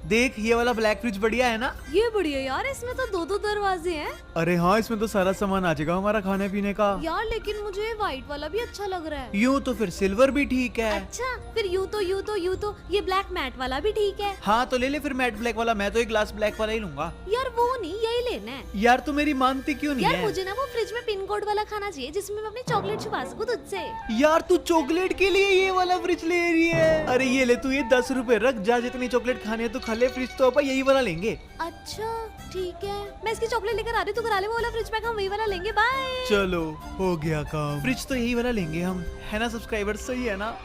देख ये वाला ब्लैक फ्रिज बढ़िया है ना। ये बढ़िया यार, इसमें तो दो दो दरवाजे हैं। अरे हाँ, इसमें तो सारा सामान आ जाएगा हमारा खाने पीने का। यार लेकिन मुझे व्हाइट वाला भी अच्छा लग रहा है। यूँ तो फिर सिल्वर भी ठीक है। अच्छा फिर यूं तो ये ब्लैक मैट वाला भी ठीक है। हाँ तो ले ले फिर मैट ब्लैक वाला। मैं तो एक ग्लास ब्लैक वाला ही लूंगा। यार वो नहीं, यही लेना है। यार तू मेरी मानती क्यों नहीं यार है? मुझे ना वो फ्रिज में पिन कोड वाला खाना चाहिए जिसमें मैं अपनी चॉकलेट छुपा सकूं तुझसे। यार तू चॉकलेट के लिए ये वाला फ्रिज ले रही है? अरे ये ले, तू ये 10 रुपए रख, जा जितनी चॉकलेट खाने है तो खा ले। फ्रिज तो अपन यही वाला लेंगे। अच्छा ठीक है, मैं इसकी चॉकलेट लेकर आ रही हूँ, तू करा ले वो वाला फ्रिज पैक, हम वही वाला लेंगे। बाय। चलो हो गया काम। फ्रिज तो यही वाला लेंगे हम, है ना सब्सक्राइबर? सही है ना?